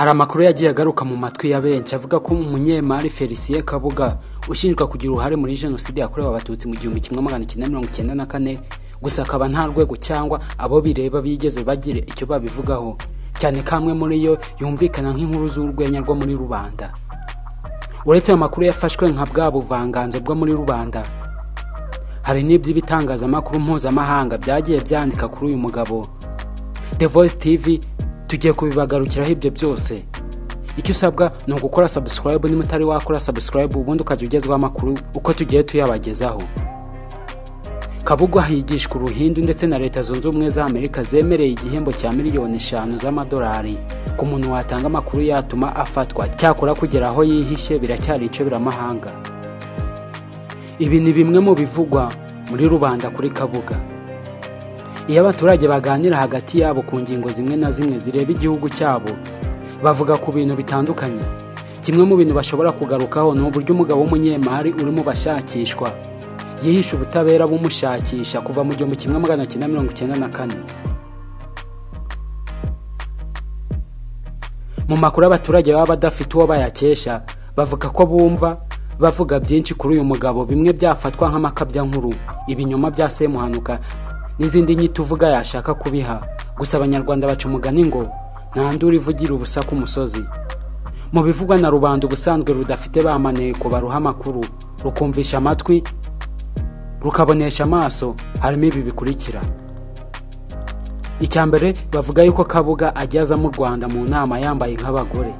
Hari amakuru yagiye agaruka mu matwi ya benshi avuga ko Umugore Felecien Kabuga ushinjwa kugira uruhare muri jenoside yakorewe abatutsi mu 1994 gusa akaba nta rwego cyangwa abo bireba bigeze bagire icyo babivugaho, cyane kamwe muri yo yumvikana nk'inkuru z'urwenya rwo muri rubanda. Uretse amakuru yafashwe nka bwa buvanganzo bwo muri rubanda, hari n'iby'ibitangazamakuru mpuzamahanga byagiye byandika kuri uyu mugabo. The Voice TV tugiye kubibagarukiraho ibyo byose. Icyo usabwa ni ugukora subscribe niba utari wakora subscribe, ubundi ukajya ugezwaho amakuru uko tugiye tuyabagezaho. Kabuga higishwa uruhindu ndetse na Leta Zunze Ubumwe za Amerika zemereye igihembo cya miliyoni 5 z'amadolari ku muntu watanga amakuru yatuma afatwa, cyakora kugera aho yihishe biracyari incoberamahanga. Ibi ni bimwe mu bivugwa muri rubanda kuri Kabuga. Iyo abaturage baganira hagati yabo ku ngingo zimwe na zimwe zireba igihugu cyabo, bavuga ku bintu bitandukanye. Kimwe mu bintu bashobora kugarukaho ni uburyo umugabo w'umunyemari uri mu bashakishwa yihisha ubutabera bumushakisha kuva mu 1994. Mu makuru abaturage baba badafite uwo bayakesha, bavuga ko bavuga byinshi kuri uyu mugabo, bimwe byafatwa nk'amakabya nkuru, ibinyoma bya semuhanuka n'izindi nyito uvuga yashaka kubiha. Gusa abanyarwanda baca umugani ngo nta nduru ivugira ubusa ku musozi. Mu bivugwa na rubanda ubusanzwe rudafite bamaneko baruha amakuru, rukumvisha amatwi rukabonesha amaso, harimo ibi bikurikira. Icyambere, bavuga yuko Kabuga ajyaza mu Rwanda mu nama yambaye nk'abagore.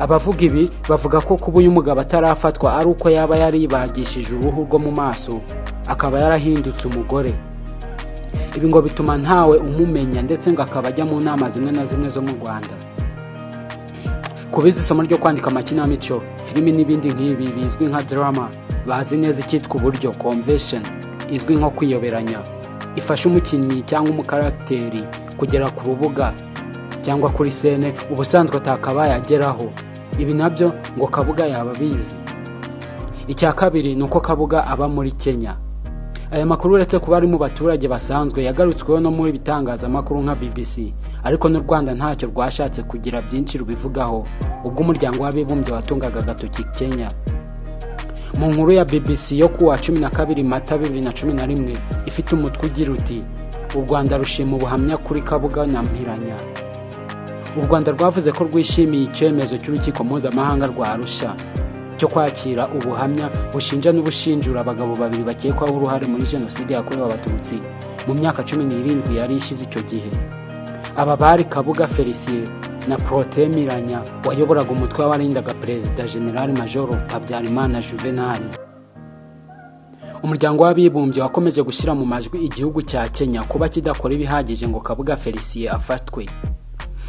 Abavuga ibi bavuga ko kuba uyu mugabo atarafatwa ari uko yaba yaribagishije uruhu rwo mu maso akaba yarahindutse umugore. Ibi ngo bituma ntawe umumenya ndetse ngo akaba ajya mu nama zimwe na zimwe zo mu Rwanda. Kubiza isomo ryo kwandika amakinamico, filimi n'ibindi nk'ibi bizwi nka drama, bazi neza icyitwa uburyo convention, izwi nko kwiyoberanya, ifasha umukinnyi cyangwa umukarakiteri kugera ku rubuga cyangwa kuri scene ubusanzwe atakabaye ageraho. Ibi nabyo ngo Kabuga yaba bizi. Icya kabiri ni uko Kabuga aba muri Kenya. Aya makuru uretse kuba ari mu baturage basanzwe yagarutsweho no muri bitangazamakuru nka BBC, ariko n'u Rwanda ntacyo rwashatse kugira byinshi rubivugaho ubwo umuryango w'abibumbye watungaga agatoki Kenya. Mu nkuru ya BBC yo kuwa 12 Mata 2011 ifite umutwe ugira uti u Rwanda rushima ubuhamya kuri Kabuga na Mpiranya. U Rwanda rwavuze ko rwishimiye icyemezo cy'urukiko mpuzamahanga rwa Arusha cyo kwakira ubuhamya bushinja n'ubushinjura abagabo babiri bakekwaho uruhare muri jenoside yakorewe abatutsi mu myaka 17 yari ishize icyo gihe. Aba bari Kabuga Felecien na Mpiranya wayoboraga umutwe w'abarindaga Perezida General Major Habyarimana Juvenal. Umuryango w'abibumbye wakomeje gushyira mu majwi igihugu cya Kenya kuba kidakora ibihagije ngo Kabuga Felecien afatwe.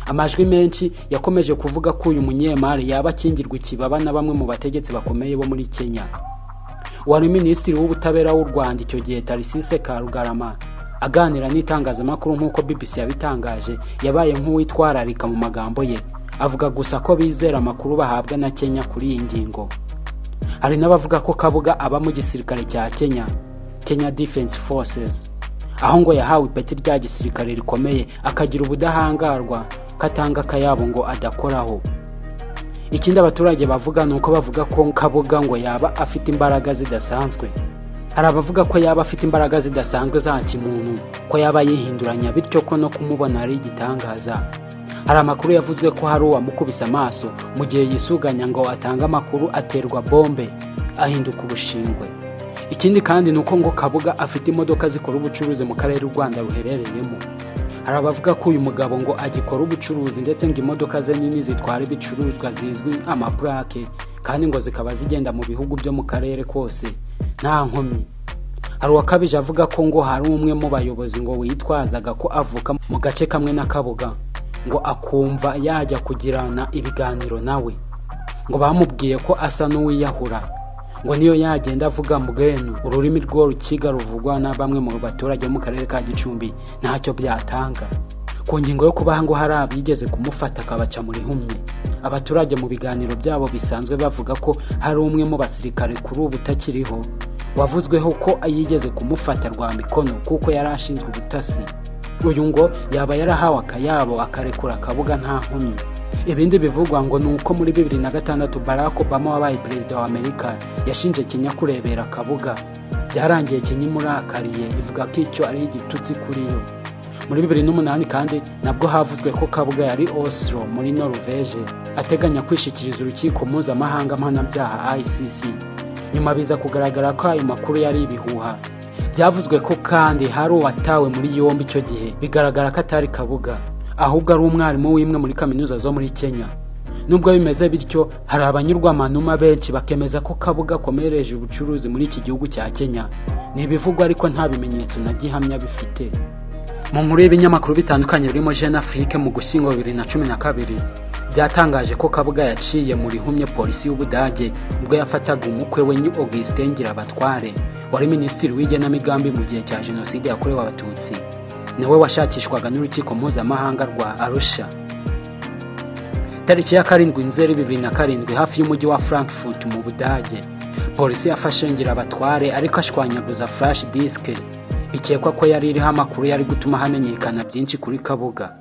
Amajwi menshi yakomeje kuvuga ko uyu munyemari yaba akingirwa ikibaba na bamwe mu bategetsi bakomeye bo muri Kenya. Wari Minisitiri w'Ubutabera w'u Rwanda icyo gihe Tarisise Karugarama, aganira n'itangazamakuru nk'uko BBC yabitangaje, yabaye nk'uwitwararika mu magambo ye, avuga gusa ko bizera amakuru bahabwa na Kenya kuri iyi ngingo. Hari n'abavuga ko Kabuga aba mu gisirikare cya Kenya Defense Forces, aho ngo yahawe ipeti rya gisirikare rikomeye akagira ubudahangarwa katanga akayabo ngo adakoraho. Ikindi abaturage bavuga nuko bavuga ko Kabuga ngo yaba afite imbaraga zidasanzwe. Hari abavuga ko yaba afite imbaraga zidasanzwe za kimuntu, ko yaba yihinduranya bityo ko no kumubona ari igitangaza. Hari amakuru yavuzwe ko hari uwamukubise amaso mu gihe yisuganya ngo atanga amakuru aterwa bombe ahinduka ubushingwe. Ikindi kandi nuko ngo Kabuga afite imodoka zikora ubucuruzi mu karere u Rwanda ruherereyemo. Hari abavuga ko uyu mugabo ngo agikora ubucuruzi ndetse ngo imodoka ze nini zitwara ibicuruzwa zizwi amaplake kandi ngo zikaba zigenda mu bihugu byo mu karere kose nta nkomyi. Hari uwakabije avuga ko ngo hari umwe mu bayobozi ngo witwazaga ko avuka mu gace kamwe na Kabuga ngo akumva yajya kugirana ibiganiro nawe, ngo bamubwiye ko asa n'uwiyahura, ngo niyo yagenda avuga mugenu ururimi rwo rukiga ruvugwa na bamwe mu baturage mu karere ka Gicumbi ntacyo byatanga. Ku ngingo yo kubaha ngo hari abigeze kumufata akabaca muri humye, abaturage mu biganiro byabo bisanzwe bavuga ko hari umwe mu basirikare kuri ubu utakiriho wavuzweho ko yigeze kumufata rwa mikono kuko yari ashinzwe ubutasi. Uyu ngo yaba yarahawe akayabo akarekura Kabuga nta nkomyi. Ibindi bivugwa ngo ni uko muri 2006 Barack Obama wabaye perezida wa Amerika yashinje Kenya kurebera Kabuga. Byarangiye Kenya imurakariye ivuga ko icyo ari igitutsi kuri yo. Muri 2008 kandi nabwo havuzwe ko Kabuga yari Oslo muri Norvege ateganya kwishikiriza urukiko mpuzamahanga mpanabyaha ICC. Nyuma biza kugaragara ko ayo makuru yari ibihuha. Byavuzwe ko kandi hari uwatawe muri yombi icyo gihe, bigaragara ko atari Kabuga ahubwo ari umwarimu w'imwe muri kaminuza zo muri Kenya. Nubwo bimeze bityo, hari abanyurwa manuma benshi bakemeza ko Kabuga akomereje ubucuruzi muri iki gihugu cya Kenya. Ni ibivugwa ariko nta bimenyetso na gihamya bifite. Mu nkuru y'ibinyamakuru bitandukanye birimo Jeune Afrique mu Gushyingo 2012 byatangaje ko Kabuga yaciye muri humye polisi y'Ubudage ubwo yafataga umukwe we ni Augustin Ngirabatware wari minisitiri w'igenamigambi mu gihe cya jenoside yakorewe abatutsi. Niwe washakishwaga n'urukiko mpuzamahanga rwa Arusha. Tariki ya 7 Nzeri 2007 hafi y'umujyi wa Frankfurt mu Budage, polisi yafashe Ngirabatware ariko ashwanyaguza flash disk. Bikekwa ko yari iriho amakuru yari gutuma hamenyekana byinshi kuri Kabuga.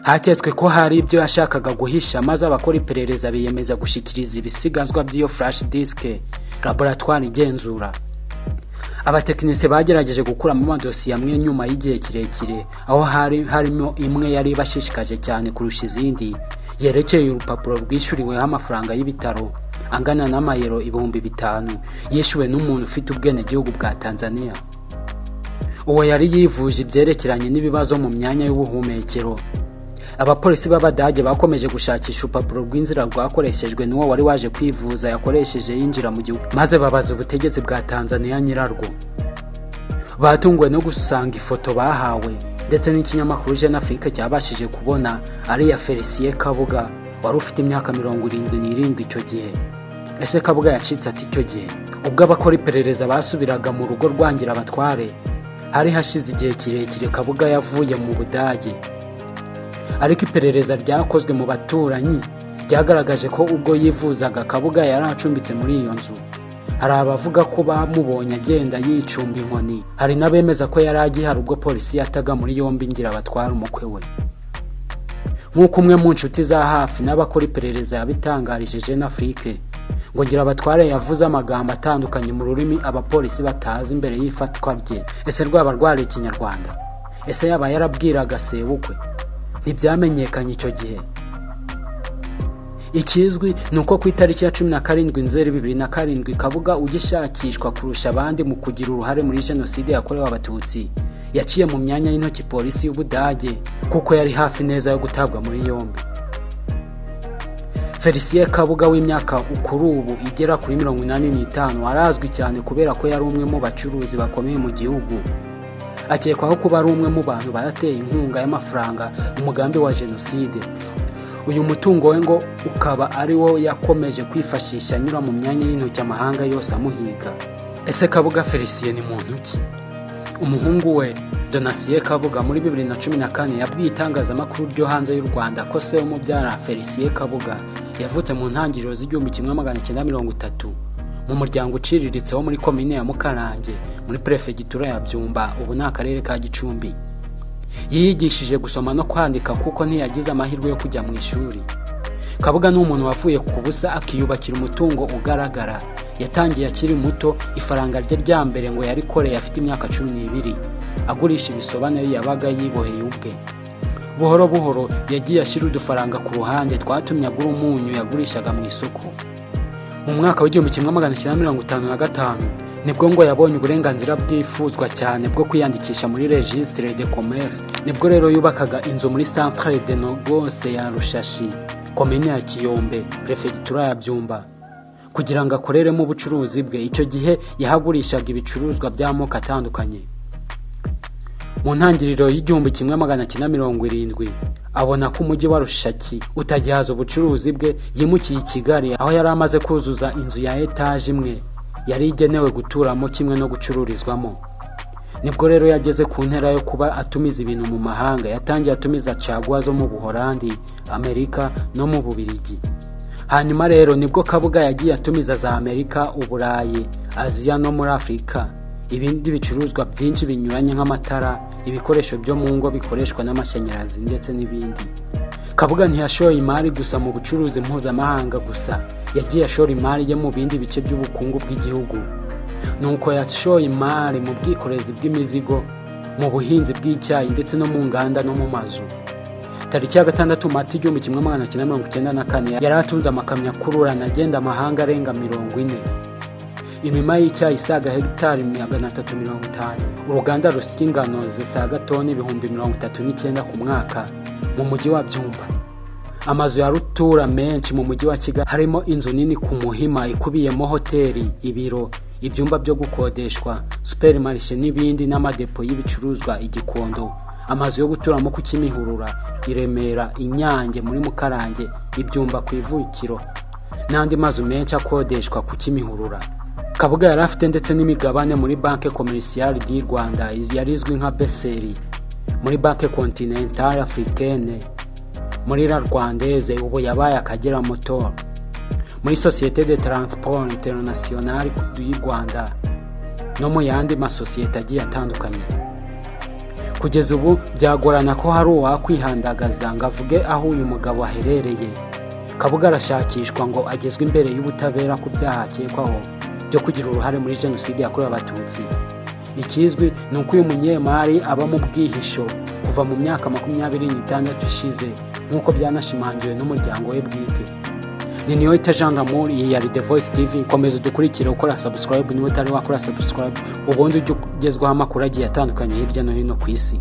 Haketswe ko hari ibyo yashakaga guhisha, maze abakora iperereza biyemeza gushikiriza ibisigazwa by'iyo flash disk laboratoire igenzura. Abatekinisiye bagerageje gukura mu madosiye amwe nyuma y'igihe kirekire, aho harimo imwe yari bashishikaje cyane kurusha izindi, yerekeye urupapuro rwishyuriweho amafaranga y'ibitaro angana n'amayeri 5,000 yishyuwe n'umuntu ufite ubwenegihugu bwa Tanzania. Uwo yari yivuje ibyerekeranye n'ibibazo mu myanya y'ubuhumekero. Abapolisi b'Abadage bakomeje gushakisha urupapuro rw'inzira rwakoreshejwe n'uwo wari waje kwivuza yakoresheje yinjira mu gihugu, maze babaza ubutegetsi bwa Tanzania nyirarwo. Batunguwe no gusanga ifoto bahawe ndetse n'ikinyamakuru Jeune Afrique cyabashije kubona ari ya Felecien Kabuga wari ufite imyaka 77 icyo gihe. Ese Kabuga yacitse ati icyo gihe? Ubwo abakora iperereza basubiraga mu rugo rwa Ngirabatware, hari hashize igihe kirekire Kabuga yavuye mu Budage. Ariko iperereza ryakozwe mu baturanyi ryagaragaje ko ubwo yivuzaga Kabuga yari acumbitse muri iyo nzu. Hari abavuga ko bamubonye agenda yicumba inkoni, hari n'abemeza ko yari agihari ubwo polisi yataga muri yombi Ngirabatware umukwe we. Nk'uko umwe mu nshuti za hafi n'abakora iperereza yabitangarije Jeune Afrique, ngo Ngirabatware yavuze amagambo atandukanye mu rurimi abapolisi batazi imbere y'ifatwa rye. Ese rwaba rwari Ikinyarwanda? Ese yaba yarabwiraga sebukwe? Ntibyamenyekanye icyo gihe. Ikizwi ni uko ku itariki ya 17 Nzeri 2007 Kabuga ugishakishwa kurusha abandi mu kugira uruhare muri jenoside yakorewe abatutsi yaciye mu myanya y'intoki polisi y'Ubudage kuko yari hafi neza yo gutabwa muri yombi. Felecien Kabuga w'imyaka kuri ubu igera kuri 85 arazwi cyane kubera ko yari umwe mu bacuruzi bakomeye mu gihugu. Akekwaho kuba ari umwe mu bantu bayateye inkunga y'amafaranga umugambi wa jenoside. Uyu mutungo we ngo ukaba ari wo yakomeje kwifashisha anyura mu myanya y'intoki amahanga yose amuhiga. Ese Kabuga Felecien ni muntu ki? Umuhungu we Donatien Kabuga muri 2014 yabwiye itangazamakuru ryo hanze y'u Rwanda ko se umubyara Felecien Kabuga yavutse mu ntangiriro z'1930 mu muryango uciriritse wo muri komine ya Mukarange muri prefegitura ya Byumba, ubu ni akarere ka Gicumbi. Yiyigishije gusoma no kwandika kuko ntiyagize amahirwe yo kujya mu ishuri. Kabuga ni umuntu wavuye ku busa akiyubakira umutungo ugaragara. Yatangiye akiri muto, ifaranga rye rya mbere ngo yari koreye afite imyaka 12, agurisha ibisobanuro yabaga yiboheye ubwe. Buhoro buhoro yagiye ashyira udufaranga ku ruhande twatumye agura umunyu yagurishaga mu isoko. Mu mwaka wa 1955 nibwo ngo yabonye uburenganzira bwifuzwa cyane bwo kwiyandikisha muri registre de commerce. Nibwo rero yubakaga inzu muri centre de négoce ya Rushashi, komine ya Kiyombe, prefegitura ya Byumba, kugira ngo akoreremo ubucuruzi bwe. Icyo gihe yahagurishaga ibicuruzwa by'amoko atandukanye. Mu ntangiriro y'1970 abona ko umujyi wa Rushaki utagihaza ubucuruzi bwe, yimukiye i Kigali aho yari amaze kuzuza inzu ya etage imwe yari igenewe guturamo kimwe no gucururizwamo. Nibwo rero yageze ku ntera yo kuba atumiza ibintu mu mahanga. Yatangiye atumiza caguwa zo mu Buholandi, Amerika no mu Bubiligi. Hanyuma rero nibwo Kabuga yagiye atumiza za Amerika, Uburayi, Aziya no muri Afrika ibindi bicuruzwa byinshi binyuranye nk'amatara, ibikoresho byo mu ngo bikoreshwa n'amashanyarazi ndetse n'ibindi. Kabuga ntiyashoye imari gusa mu bucuruzi mpuzamahanga gusa, yagiye ashora imari ye mu bindi bice by'ubukungu bw'igihugu. Nuko yashoye imari mu bwikorezi bw'imizigo, mu buhinzi bw'icyayi ndetse no mu nganda no mu mazu. Tariki ya 6 Mata 1994 yari atunze amakamyo akururana agenda amahanga arenga 40. Imirima y'icyayi isaga hegitari 350. Uruganda rusya ingano zisaga toni 39,000 ku mwaka mu mujyi wa Byumba. Amazu ya rutura menshi mu mujyi wa Kigali, harimo inzu nini ku Muhima ikubiyemo hoteli, ibiro, ibyumba byo gukodeshwa, supermarché n'ibindi, n'amadepo y'ibicuruzwa i Gikondo, amazu yo guturamo ku Kimihurura, i Remera, i Nyange muri Mukarange, ibyumba ku Ivukiro n'andi mazu menshi akodeshwa ku Kimihurura. Kabuga yari afite ndetse n'imigabane muri Banque Commerciale du Rwanda yarizwi nka Beseri, muri Banque Continentale Africaine, muri La Rwandaise ubu yabaye Akagera Motor, muri Société de Transport International du Rwanda no mu yandi masosiyete agiye atandukanye. Kugeza ubu byagorana ko hari uwakwihandagaza ngo avuge aho uyu mugabo aherereye. Kabuga arashakishwa ngo agezwe imbere y'ubutabera ku byaha akekwaho byo kugira uruhare muri jenoside yakorewe Abatutsi. Ikizwi ni uko uyu munyemari aba mu bwihisho kuva mu myaka 26 ishize, nk'uko byanashimangiwe n'umuryango we bwite. Ni Niyoyita Jean d'Amour, iyi yari The Voice TV. Komeza udukurikire, ukora subscribe niba utari wakora subscribe, ubundi ujye ugezwaho amakuru agiye atandukanye hirya no hino ku isi.